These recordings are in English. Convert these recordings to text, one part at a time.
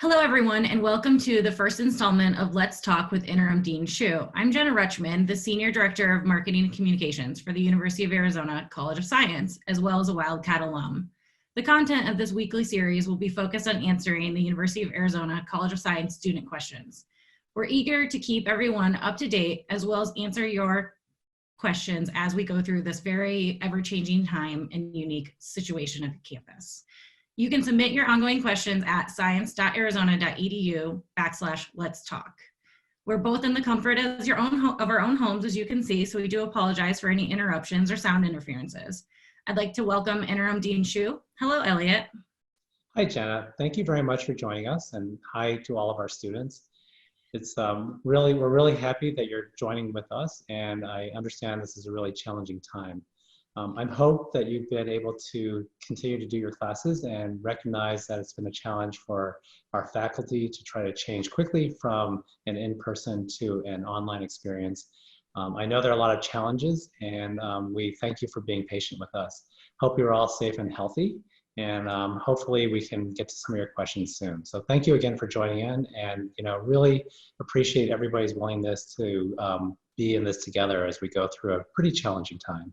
Hello, everyone, and welcome to the first installment of Let's Talk with Interim Dean Cheu. I'm Jenna Rutschman, the Senior Director of Marketing and Communications for the University of Arizona College of Science, as well as a Wildcat alum. The content of this weekly series will be focused on answering the University of Arizona College of Science student questions. We're eager to keep everyone up to date, as well as answer your questions as we go through this very ever-changing time and unique situation at the campus. You can submit your ongoing questions at science.arizona.edu/let's talk. We're both in the comfort of our own homes, as you can see, so we do apologize for any interruptions or sound interferences. I'd like to welcome Interim Dean Cheu. Hello, Elliot. Hi, Jenna. Thank you very much for joining us, and hi to all of our students. It's we're really happy that you're joining with us, and I understand this is a really challenging time. I hope that you've been able to continue to do your classes and recognize that it's been a challenge for our faculty to try to change quickly from an in-person to an online experience. I know there are a lot of challenges, and we thank you for being patient with us. Hope you're all safe and healthy, and hopefully we can get to some of your questions soon. So thank you again for joining in, and really appreciate everybody's willingness to be in this together as we go through a pretty challenging time.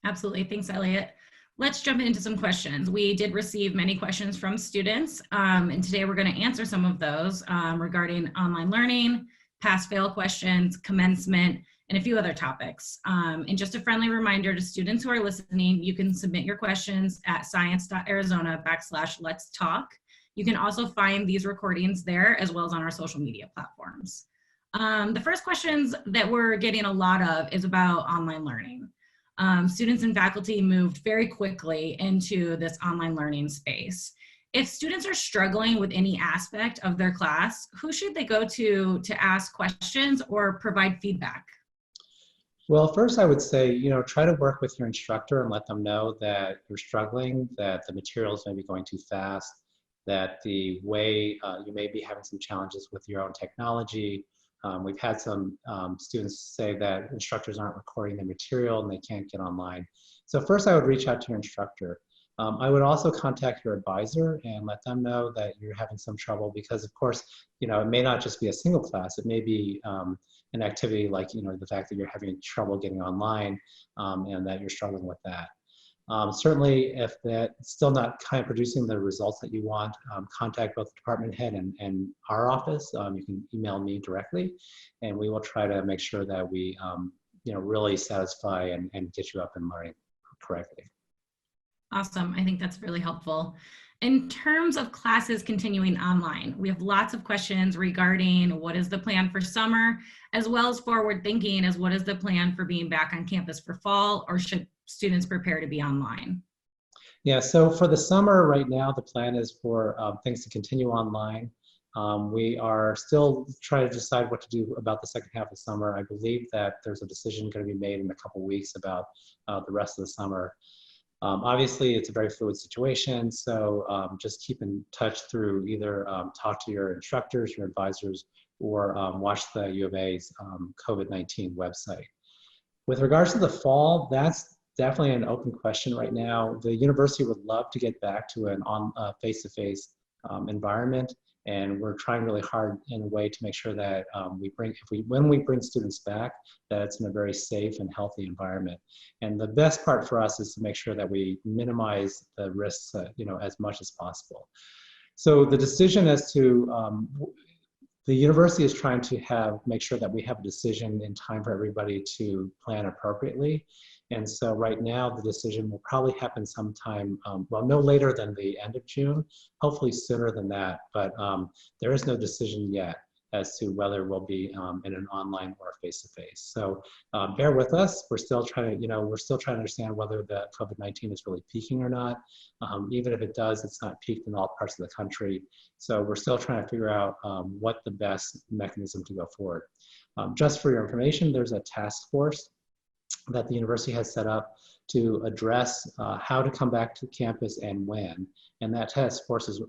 Absolutely. Thanks, Elliot. Let's jump into some questions. We did receive many questions from students, and today we're going to answer some of those regarding online learning, pass-fail questions, commencement, and a few other topics. And just a friendly reminder to students who are listening, you can submit your questions at science.arizona/let's talk. You can also find these recordings there as well as on our social media platforms. The first questions that we're getting a lot of is about online learning. Students and faculty moved very quickly into this online learning space. If students are struggling with any aspect of their class, who should they go to ask questions or provide feedback? Well, first I would say, try to work with your instructor and let them know that you're struggling, that the materials may be going too fast, that the way you may be having some challenges with your own technology. We've had some students say that instructors aren't recording their material and they can't get online. So first I would reach out to your instructor. I would also contact your advisor and let them know that you're having some trouble because, of course, it may not just be a single class. It may be an activity like, the fact that you're having trouble getting online and that you're struggling with that. Certainly, if that's still not kind of producing the results that you want, contact both the department head and our office. You can email me directly, and we will try to make sure that we really satisfy and get you up and learning correctly. Awesome. I think that's really helpful. In terms of classes continuing online, we have lots of questions regarding what is the plan for summer, as well as forward thinking as what is the plan for being back on campus for fall, or should students prepare to be online? Yeah, so for the summer right now, the plan is for things to continue online. We are still trying to decide what to do about the second half of summer. I believe that there's a decision going to be made in a couple weeks about the rest of the summer. Obviously, it's a very fluid situation, so just keep in touch through either talk to your instructors, your advisors, or watch the U of A's COVID-19 website. With regards to the fall, that's definitely an open question right now. The university would love to get back to an face-to-face environment, and we're trying really hard in a way to make sure that when we bring students back, that it's in a very safe and healthy environment. And the best part for us is to make sure that we minimize the risks, as much as possible. So the decision as to the university is trying to make sure that we have a decision in time for everybody to plan appropriately. And so right now, the decision will probably happen sometime, no later than the end of June, hopefully sooner than that. But there is no decision yet as to whether we'll be in an online or face-to-face. So bear with us. We're still trying to, understand whether the COVID-19 is really peaking or not. Even if it does, it's not peaked in all parts of the country. So we're still trying to figure out what the best mechanism to go forward. Just for your information, there's a task force that the university has set up to address how to come back to campus and when. And that task force is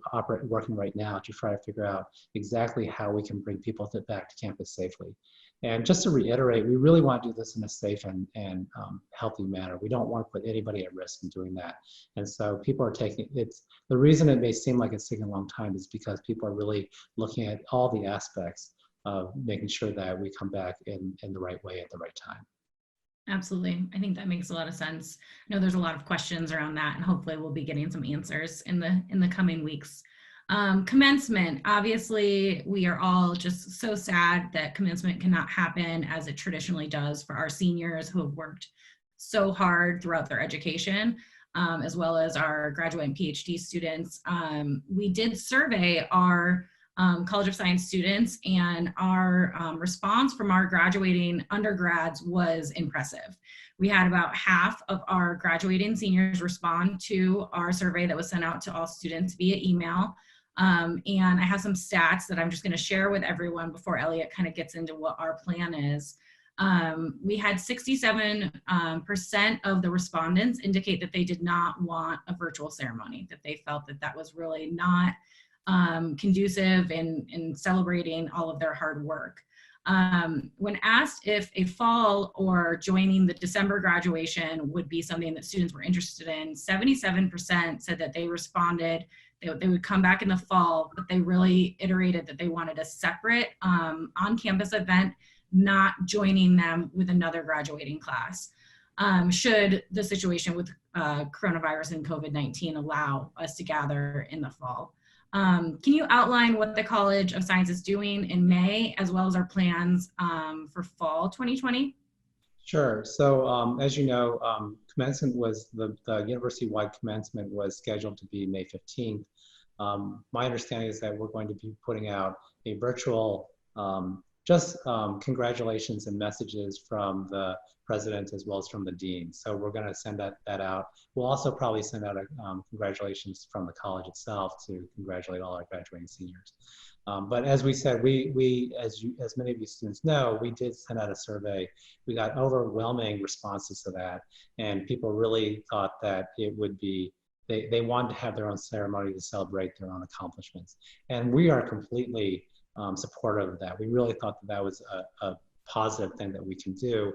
working right now to try to figure out exactly how we can bring people back to campus safely. And just to reiterate, we really want to do this in a safe and healthy manner. We don't want to put anybody at risk in doing that. And so people are taking, the reason it may seem like it's taking a long time is because people are really looking at all the aspects of making sure that we come back in the right way at the right time. Absolutely. I think that makes a lot of sense. I know there's a lot of questions around that, and hopefully we'll be getting some answers in the coming weeks. Commencement, obviously, we are all just so sad that commencement cannot happen as it traditionally does for our seniors who have worked so hard throughout their education, as well as our graduate and PhD students. We did survey our College of Science students, and our response from our graduating undergrads was impressive. We had about half of our graduating seniors respond to our survey that was sent out to all students via email. And I have some stats that I'm just going to share with everyone before Elliot kind of gets into what our plan is. We had 67% of the respondents indicate that they did not want a virtual ceremony, that they felt that that was really not conducive in celebrating all of their hard work. When asked if a fall or joining the December graduation would be something that students were interested in, 77% said that they responded, they would come back in the fall, but they really iterated that they wanted a separate on-campus event, not joining them with another graduating class. Should the situation with coronavirus and COVID-19 allow us to gather in the fall. Can you outline what the College of Science is doing in May, as well as our plans for fall 2020? Sure. So as you know, commencement was the university-wide commencement was scheduled to be May 15th. My understanding is that we're going to be putting out a virtual congratulations and messages from the president as well as from the dean. So we're going to send that out. We'll also probably send out a congratulations from the college itself to congratulate all our graduating seniors. But as we said, as many of you students know, we did send out a survey. We got overwhelming responses to that, and people really thought that it would be, they wanted to have their own ceremony to celebrate their own accomplishments. And we are completely supportive of that. We really thought that that was a positive thing that we can do.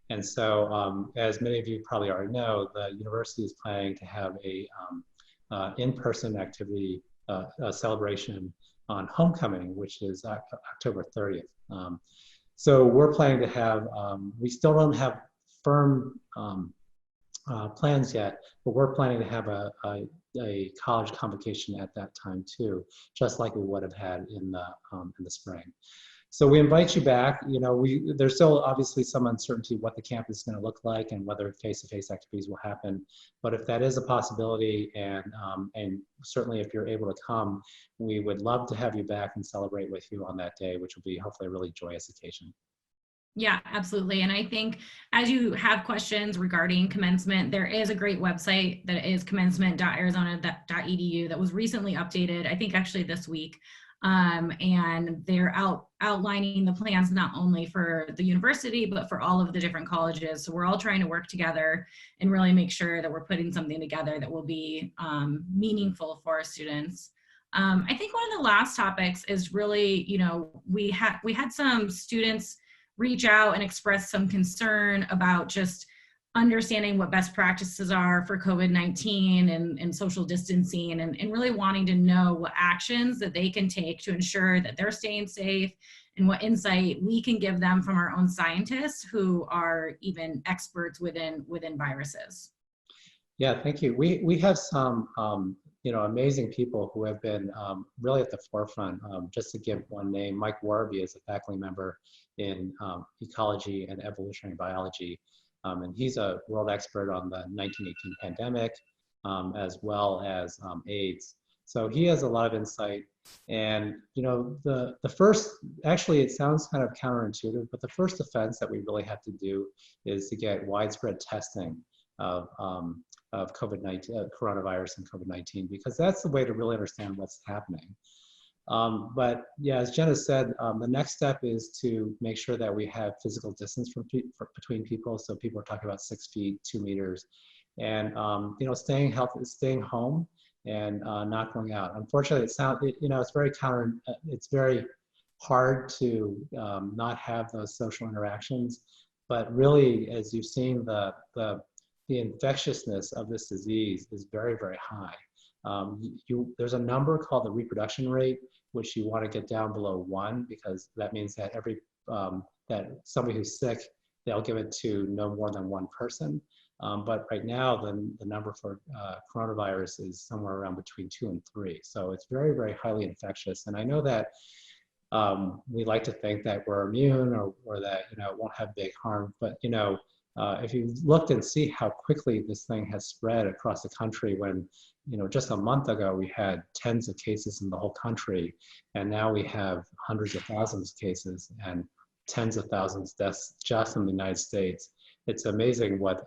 And so, as many of you probably already know, the university is planning to have a in-person activity, a celebration on homecoming, which is October 30th. So we're planning to have, we still don't have firm plans yet, but we're planning to have a college convocation at that time too, just like we would have had in the spring. So we invite you back. You know, there's still obviously some uncertainty what the campus is going to look like and whether face-to-face activities will happen. But if that is a possibility, and certainly if you're able to come, we would love to have you back and celebrate with you on that day, which will be hopefully a really joyous occasion. Yeah, absolutely. And I think as you have questions regarding commencement, there is a great website that is commencement.arizona.edu that was recently updated, I think actually this week. And they're outlining the plans not only for the university, but for all of the different colleges. So we're all trying to work together and really make sure that we're putting something together that will be meaningful for our students. I think one of the last topics is really, you know, we had some students reach out and express some concern about just understanding what best practices are for COVID-19 and social distancing, and really wanting to know what actions that they can take to ensure that they're staying safe, and what insight we can give them from our own scientists who are even experts within viruses. Yeah, thank you. We have some you know, amazing people who have been really at the forefront. Just to give one name, Mike Warby is a faculty member in ecology and evolutionary biology. And he's a world expert on the 1918 pandemic, as well as AIDS. So he has a lot of insight. And you know, the first, actually it sounds kind of counterintuitive, but the first offense that we really have to do is to get widespread testing of COVID-19, coronavirus and COVID-19, because that's the way to really understand what's happening. But yeah, as Jenna said, the next step is to make sure that we have physical distance between people. So people are talking about 6 feet, 2 meters, and staying healthy, staying home, and not going out. Unfortunately, it's very it's very hard to not have those social interactions. But really, as you've seen, the infectiousness of this disease is very, very high. There's a number called the reproduction rate, which you want to get down below 1, because that means that that somebody who's sick, they'll give it to no more than 1 person. But right now, the number for coronavirus is somewhere around between 2 and 3. So it's very, very highly infectious. And I know that we like to think that we're immune, or that it won't have big harm. But if you looked and see how quickly this thing has spread across the country, when just a month ago we had tens of cases in the whole country, and now we have hundreds of thousands of cases and tens of thousands of deaths just in the United States. It's amazing what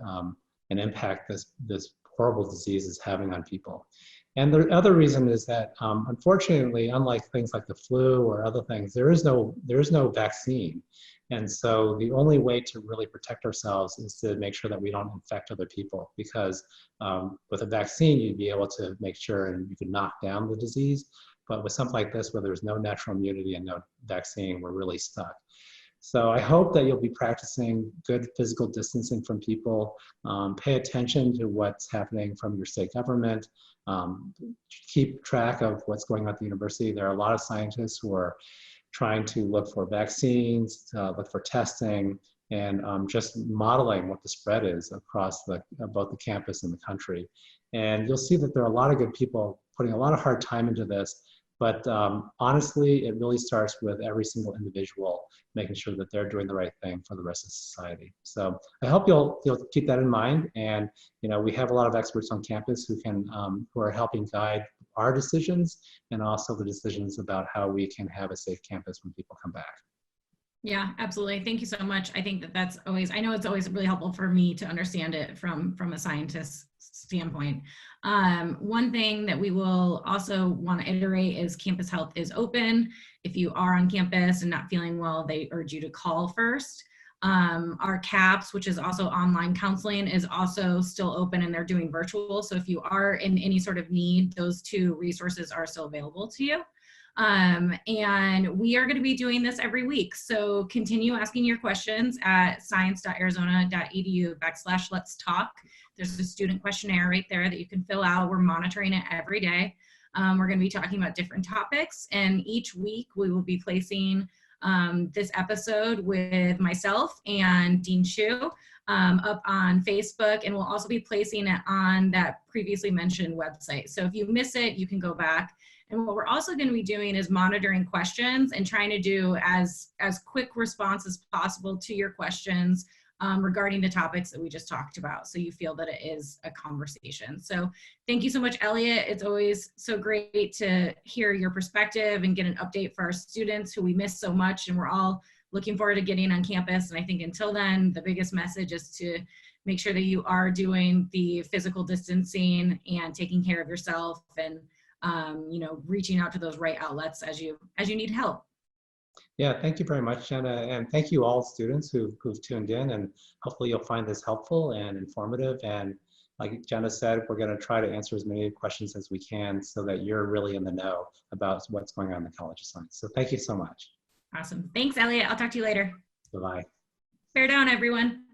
an impact this horrible disease is having on people. And the other reason is that, unfortunately, unlike things like the flu or other things, there is no vaccine. And so the only way to really protect ourselves is to make sure that we don't infect other people, because with a vaccine, you'd be able to make sure and you can knock down the disease. But with something like this, where there's no natural immunity and no vaccine, we're really stuck. So I hope that you'll be practicing good physical distancing from people. Pay attention to what's happening from your state government. Keep track of what's going on at the university. There are a lot of scientists who are trying to look for vaccines, look for testing, and just modeling what the spread is across both the campus and the country. And you'll see that there are a lot of good people putting a lot of hard time into this. But honestly, it really starts with every single individual making sure that they're doing the right thing for the rest of society. So I hope you'll keep that in mind. And we have a lot of experts on campus who are helping guide our decisions, and also the decisions about how we can have a safe campus when people come back. Yeah, absolutely. Thank you so much. I think that's always, I know it's always really helpful for me to understand it from a scientist's standpoint. One thing that we will also want to iterate is campus health is open. If you are on campus and not feeling well, they urge you to call first. Our CAPS, which is also online counseling, is also still open, and they're doing virtual. So if you are in any sort of need, those 2 resources are still available to you. And we are going to be doing this every week. So continue asking your questions at science.arizona.edu/let's talk. There's a student questionnaire right there that you can fill out. We're monitoring it every day. We're going to be talking about different topics, and each week we will be placing this episode with myself and Dean Cheu up on Facebook, and we'll also be placing it on that previously mentioned website. So if you miss it, you can go back. And what we're also going to be doing is monitoring questions and trying to do as quick response as possible to your questions regarding the topics that we just talked about, so you feel that it is a conversation. So thank you so much, Elliot. It's always so great to hear your perspective and get an update for our students who we miss so much, and we're all looking forward to getting on campus. And I think until then, the biggest message is to make sure that you are doing the physical distancing and taking care of yourself, and reaching out to those right outlets as you need help. Yeah, thank you very much, Jenna, and thank you all students who've tuned in, and hopefully you'll find this helpful and informative. And like Jenna said, we're going to try to answer as many questions as we can so that you're really in the know about what's going on in the College of Science. So thank you so much. Awesome. Thanks, Elliot. I'll talk to you later. Bye-bye. Bear down, everyone.